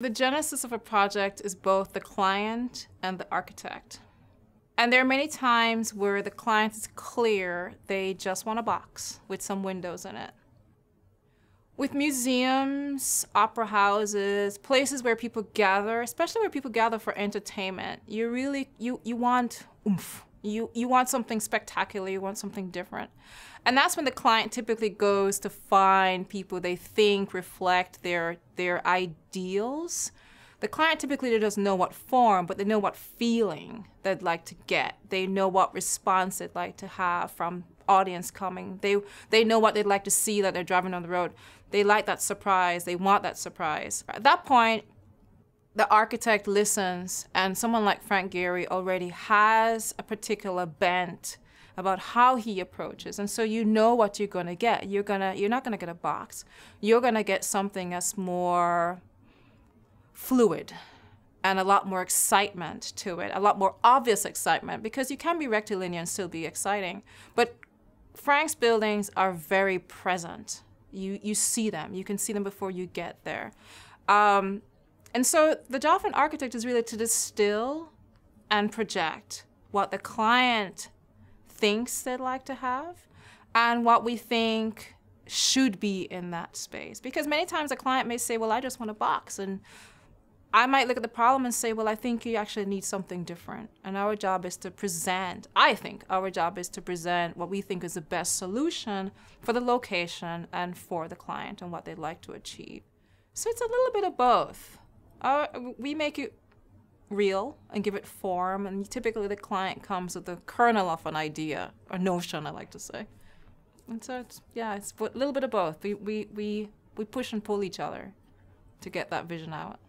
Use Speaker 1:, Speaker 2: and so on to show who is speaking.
Speaker 1: The genesis of a project is both the client and the architect. And there are many times where the client is clear they just want a box with some windows in it. With museums, opera houses, places where people gather, especially where people gather for entertainment, you want oomph. You want something spectacular, you want something different. And that's when the client typically goes to find people they think reflect their ideals. The client typically doesn't know what form, but they know what feeling they'd like to get. They know what response they'd like to have from audience coming. They know what they'd like to see that they're driving on the road. They like that surprise, they want that surprise. At that point, the architect listens, and someone like Frank Gehry already has a particular bent about how he approaches, and so you know what you're gonna get. You're not gonna get a box. You're gonna get something that's more fluid and a lot more excitement to it, a lot more obvious excitement, because you can be rectilinear and still be exciting. But Frank's buildings are very present. You see them. You can see them before you get there. And so the job of an architect is really to distill and project what the client thinks they'd like to have and what we think should be in that space. Because many times a client may say, well, I just want a box. And I might look at the problem and say, well, I think you actually need something different. And our job is to present, I think our job is to present what we think is the best solution for the location and for the client and what they'd like to achieve. So it's a little bit of both. We make it real and give it form, and typically the client comes with the kernel of an idea, or notion, I like to say. And so it's a little bit of both. We push and pull each other to get that vision out.